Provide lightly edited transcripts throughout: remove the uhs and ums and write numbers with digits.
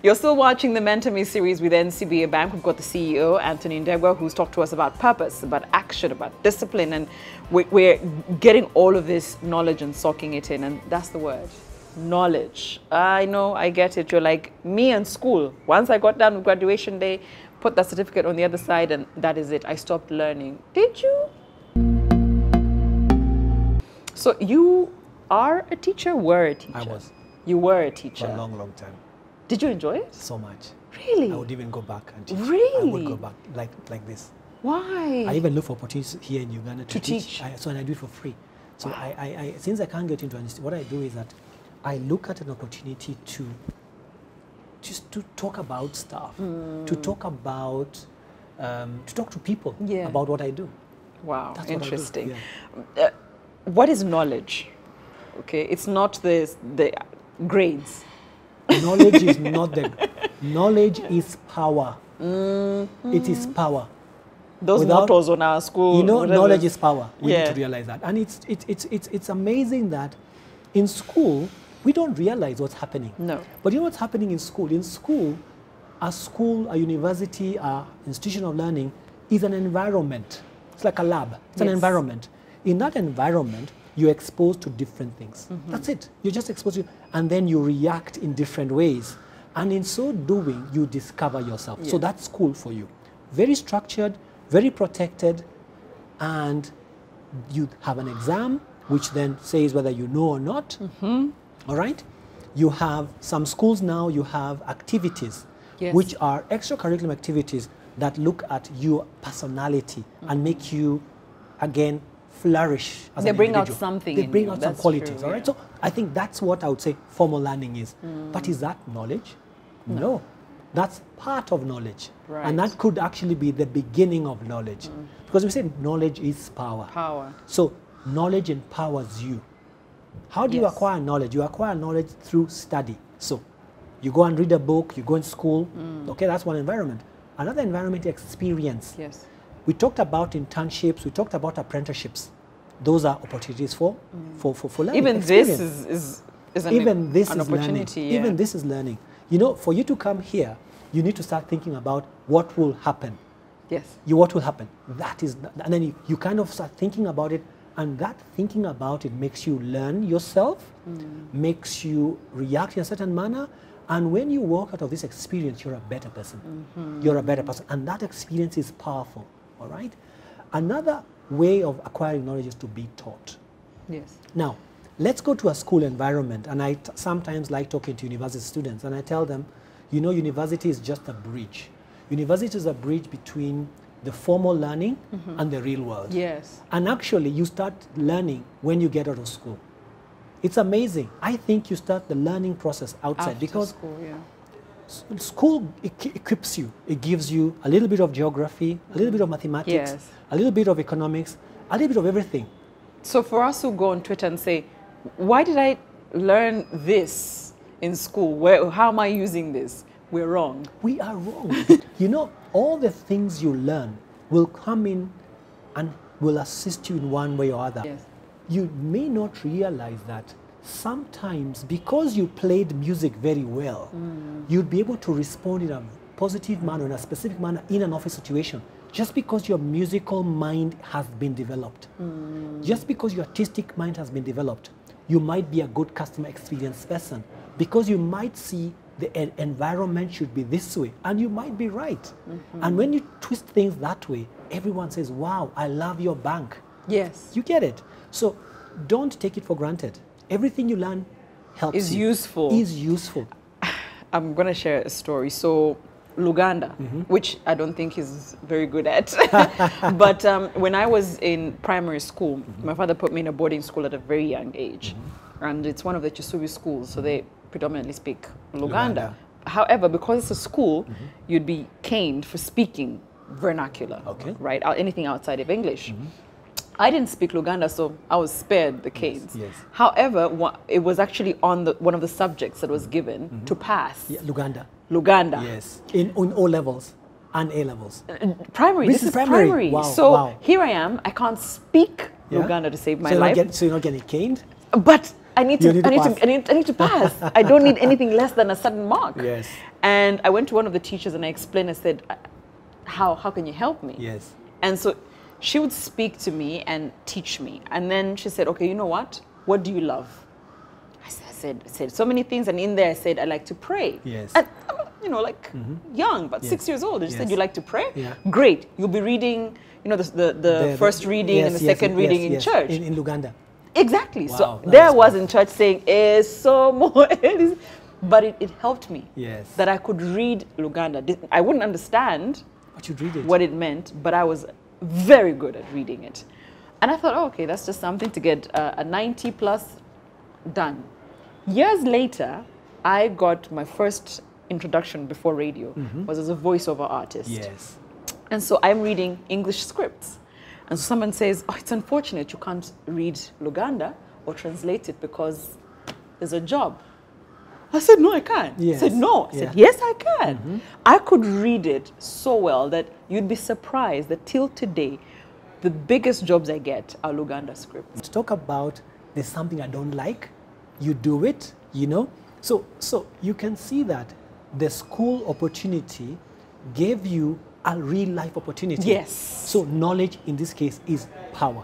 You're still watching the Mentor Me series with NCBA Bank. We've got the CEO, Anthony Ndegwa, who's talked to us about purpose, about action, about discipline, and we're getting all of this knowledge and soaking it in, and that's the word. Knowledge. I know, I get it. You're like me in school. Once I got done with graduation day, put that certificate on the other side, and that is it. I stopped learning. Did you? So you are a teacher, were a teacher? I was. You were a teacher. For a long, long time. Did you enjoy it? So much. Really? I would even go back and teach. Really? I would go back like this. Why? I even look for opportunities here in Uganda to teach. And I do it for free. So wow. Since I can't get into an institute, what I do is that I look at an opportunity to just to talk about stuff, to talk about, to talk to people about what I do. Wow, That's interesting. What I do. Yeah. What is knowledge? Okay, it's not the grades. Knowledge is not the, knowledge is power. It is power. Those mottos on our school. You know, whatever. knowledge is power. We need to realize that. And it's amazing that in school, we don't realize what's happening. No. But you know what's happening in school? In school, a university, a institution of learning is an environment. It's like a lab. It's an environment. In that environment, you're exposed to different things. That's it. You're just exposed to, and then you react in different ways. And in so doing, you discover yourself. So that's school for you. Very structured, very protected, and you have an exam, which then says whether you know or not. All right? You have some schools now, you have activities, which are extracurricular activities that look at your personality and make you, again, flourish as an individual. They bring out something. They bring out some qualities, true, all right? So I think that's what I would say formal learning is. But is that knowledge? No. That's part of knowledge. Right. And that could actually be the beginning of knowledge. Because we say knowledge is power. Power. So knowledge empowers you. How do you acquire knowledge? You acquire knowledge through study. So you go and read a book, you go in school. Okay, that's one environment. Another environment, experience. Yes. We talked about internships, we talked about apprenticeships. Those are opportunities for learning. Even experience. This is an opportunity. Learning. Even this is learning. You know, for you to come here, you need to start thinking about what will happen. Yes. What will happen? That is, and then you kind of start thinking about it, and that thinking about it makes you learn yourself, makes you react in a certain manner, and when you walk out of this experience, you're a better person. You're a better person, and that experience is powerful, all right? Another way of acquiring knowledge is to be taught. Yes. Now, let's go to a school environment, and I sometimes like talking to university students, and I tell them, you know, university is just a bridge. University is a bridge between the formal learning and the real world. Yes. And actually, you start learning when you get out of school. It's amazing. I think you start the learning process outside because school equips you. It gives you a little bit of geography, a little bit of mathematics, a little bit of economics, a little bit of everything. So for us who go on Twitter and say, why did I learn this in school? How am I using this? We're wrong. We are wrong. You know, all the things you learn will come in and will assist you in one way or other. Yes. You may not realize that sometimes because you played music very well, you'd be able to respond in a positive manner, in a specific manner, in an office situation, just because your musical mind has been developed. Just because your artistic mind has been developed, you might be a good customer experience person because you might see the environment should be this way, and you might be right. And when you twist things that way, everyone says, wow, I love your bank. Yes. You get it. So don't take it for granted. Everything you learn helps you. Is useful. I'm going to share a story. So Luganda, which I don't think he's very good at. But when I was in primary school, my father put me in a boarding school at a very young age. And it's one of the Chisubi schools, so they predominantly speak Luganda. However, because it's a school, you'd be caned for speaking vernacular, right? Anything outside of English. I didn't speak Luganda, so I was spared the canes. Yes. However, it was actually on one of the subjects that was given to pass. Yeah, Luganda. Yes. In O levels and A levels. Primary. This is primary. Wow, so here I am. I can't speak Luganda to save my life. So you're not getting caned? But I need to pass. I don't need anything less than a certain mark. Yes. And I went to one of the teachers and I explained, I said, how can you help me? Yes. And so she would speak to me and teach me. And then she said, okay, you know what? What do you love? I said so many things. And in there I said, I like to pray. Yes. And, you know, like young, but 6 years old. And she said, you like to pray? Yeah. Great. You'll be reading, you know, the first reading and the second reading in church. In Luganda. Exactly. Wow, so there I was in church saying, so more. But it helped me. Yes. That I could read Luganda. I wouldn't understand what it meant, but I was very good at reading it. And I thought, oh, okay, that's just something to get a 90 plus done. Years later, I got my first introduction before radio, was as a voiceover artist. Yes. And so I'm reading English scripts. And so someone says, oh, it's unfortunate you can't read Luganda or translate it because there's a job. I said, no, I can't. Yes. I said, no. I said, yes, I can. I could read it so well that you'd be surprised that till today, the biggest jobs I get are Luganda scripts. To talk about there's something I don't like, you do it, you know. So you can see that the school opportunity gave you a real life opportunity. Yes. So knowledge in this case is power.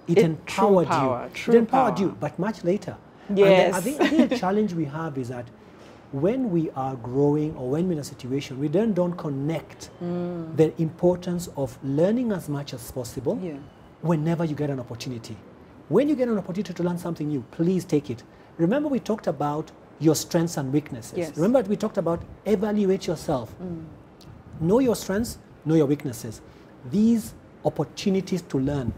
It empowered you. It empowered you, but much later. Yes. And I think the challenge we have is that when we are growing or when we're in a situation, we then don't connect the importance of learning as much as possible whenever you get an opportunity. When you get an opportunity to learn something new, please take it. Remember we talked about your strengths and weaknesses. Yes. Remember we talked about evaluate yourself. Know your strengths, know your weaknesses. These opportunities to learn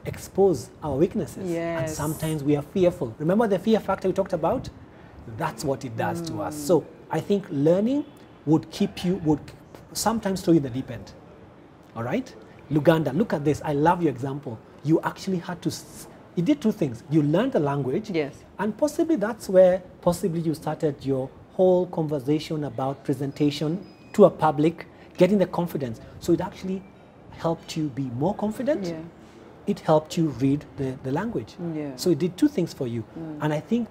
expose our weaknesses. Yes. And sometimes we are fearful. Remember the fear factor we talked about? That's what it does to us. So I think learning would sometimes throw you in the deep end. All right? Luganda, look at this. I love your example. You actually had to, you did two things. You learned the language. Yes. And possibly that's where you started your whole conversation about presentation to a public, getting the confidence. So it actually helped you be more confident. Yeah. It helped you read the language. Yeah. So it did two things for you. And I think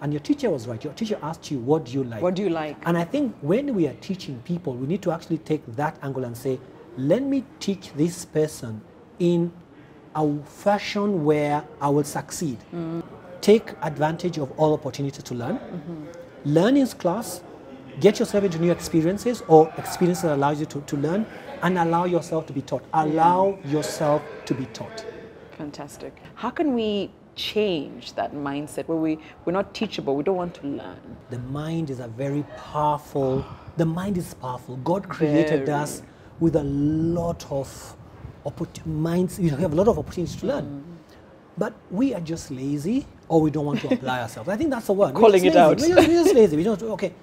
and your teacher was right. Your teacher asked you, what do you like? What do you like? And I think when we are teaching people, we need to actually take that angle and say, let me teach this person in a fashion where I will succeed. Take advantage of all opportunities to learn. Learn in class, get yourself into new experiences or experiences that allows you to learn, and allow yourself to be taught. Allow yourself to be taught. Fantastic. How can we change that mindset where we're not teachable, we don't want to learn? The mind is a very powerful, the mind is powerful. God created us with a lot of minds. You have a lot of opportunities to learn. But we are just lazy, or we don't want to apply ourselves. I think that's the word. Calling it out. We're just lazy. We don't, okay.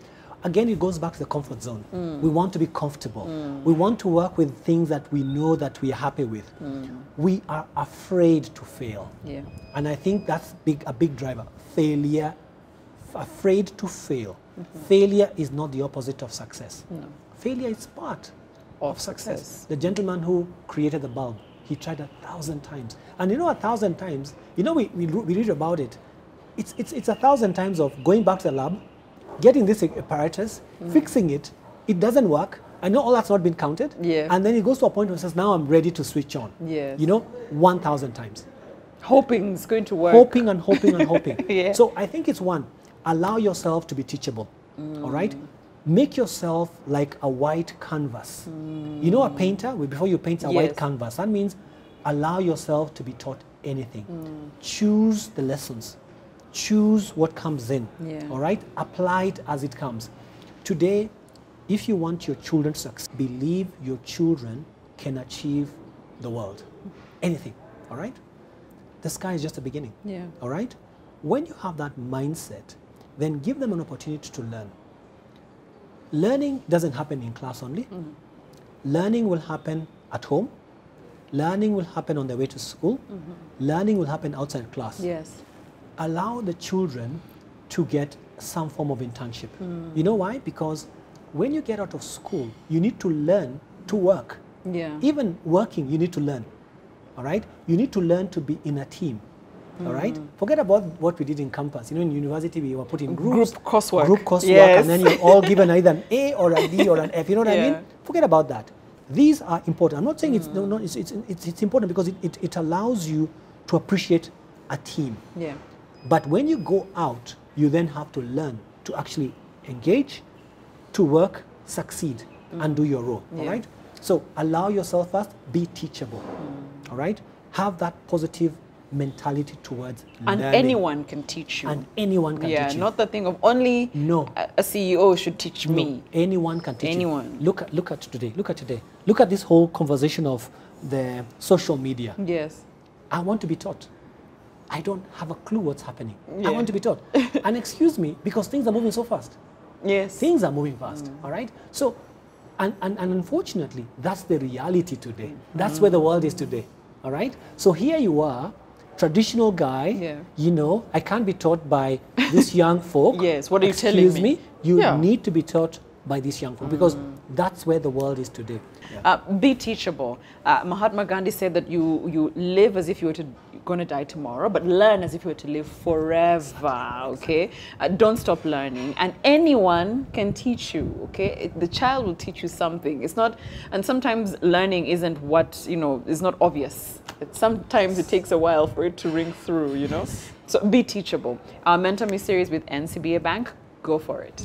Again, it goes back to the comfort zone. We want to be comfortable. We want to work with things that we know that we are happy with. We are afraid to fail. Yeah. And I think that's a big driver. Failure, afraid to fail. Failure is not the opposite of success. No. Failure is part of success. The gentleman who created the bulb, he tried 1,000 times. And you know, 1,000 times, you know, we read about it. It's 1,000 times of going back to the lab, getting this apparatus, fixing it, it doesn't work. I know all that's not been counted. Yeah. And then it goes to a point where it says, now I'm ready to switch on. Yes. You know, 1,000 times. Hoping it's going to work. Hoping and hoping and hoping. Yeah. So I think it's one, allow yourself to be teachable. All right? Make yourself like a white canvas. You know a painter, before you paint a white canvas, that means allow yourself to be taught anything. Choose the lessons. Choose what comes in, all right? Apply it as it comes. Today, if you want your children to succeed, believe your children can achieve the world. Anything, all right? The sky is just the beginning, all right? When you have that mindset, then give them an opportunity to learn. Learning doesn't happen in class only. Learning will happen at home. Learning will happen on their way to school. Learning will happen outside class. Yes. Allow the children to get some form of internship. You know why? Because when you get out of school, you need to learn to work. Yeah. Even working, you need to learn. All right? You need to learn to be in a team. all right? Forget about what we did in campus. You know, in university, we were put in groups. Group coursework. Group coursework, yes. and then you're all given either an A or a D or an F. You know what I mean? Forget about that. These are important. I'm not saying it's important because it allows you to appreciate a team. Yeah. But when you go out, you then have to learn to actually engage, to work, succeed, and do your role, all right? So allow yourself first, be teachable, all right? Have that positive mentality towards learning. And anyone can teach you. And anyone can teach you. Yeah, not the thing of only a CEO should teach me. Anyone can teach anyone. you. Look at today. Look at today. Look at this whole conversation of the social media. Yes. I want to be taught. I don't have a clue what's happening. I want to be taught. And excuse me, because things are moving so fast. Yes. Things are moving fast, all right? So, and unfortunately, that's the reality today. That's where the world is today, all right? So here you are, traditional guy, you know, I can't be taught by this young folk. Yes, what are you telling me? Excuse me, you need to be taught by these young folk because that's where the world is today. Be teachable. Mahatma Gandhi said that you live as if you were going to die tomorrow, but learn as if you were to live forever, okay? Don't stop learning. And anyone can teach you, okay? The child will teach you something. It's not, and sometimes learning isn't what, you know, is not obvious. Sometimes it takes a while for it to ring through, you know? So be teachable. Our Mentor Me series with NCBA Bank, go for it.